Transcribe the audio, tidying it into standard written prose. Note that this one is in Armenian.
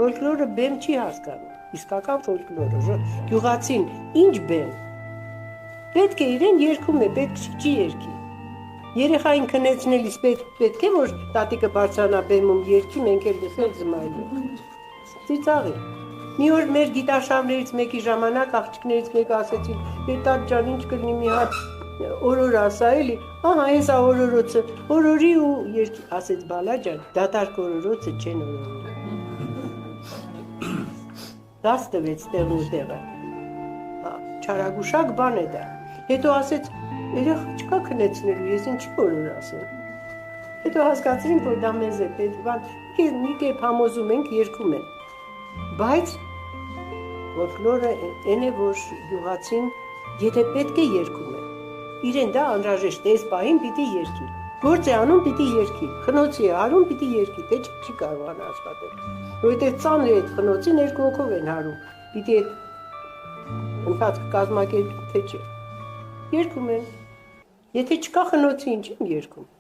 Ֆոլկլորը բեմ չի հասկանում, իսկական ֆոլկլորը, գյուղացին ինչ բեմ, պետք է իրեն երգում է, պետք չի երգի, երեխային քնեցնելիս պետք է, որ տատիկը բարձրանա բեմում երգի, մենք էլ լսենք զմայլը, ծիծաղի, մի օր մեր գիտարշավներից մեկի ժամանակ աղջիկներից մեկը ասեցին, տատ ջան ինչ կլինի մի հատ օրոր ասա էլի, ահա հենց օրորոցը, օրորի ու երկի, ասեց բալա ջան, դատարկ օրորոցը չեն օրորի, դաս տվեց տեղն ու տեղը, չարագուշակ բան է դա, հետո ասեց, երեխա չկա քնեցնելու, ես ինչի օրոր ասեմ, հետո հասկացրինք, որ դա մեզ է պետք, մի կերպ համոզում ենք, երգում են, բայց ֆոլկլորը այն է, որ գյուղացին, եթե պետք է երգում է, իրեն դա անհրաժեշտ է, այս պահին պիտի երգի, գործ է անում պիտի երգի, խնոցի է հարում պիտի երգի, թե չի կարողանա աշխատել, որովհետև ծանր է այդ խնոցի երկու հոգով են հարում, պիտի այդ ընթացքը կազմակերպի, թե չէ, երգում են, եթե չկա խնոցի ինչ են երգում,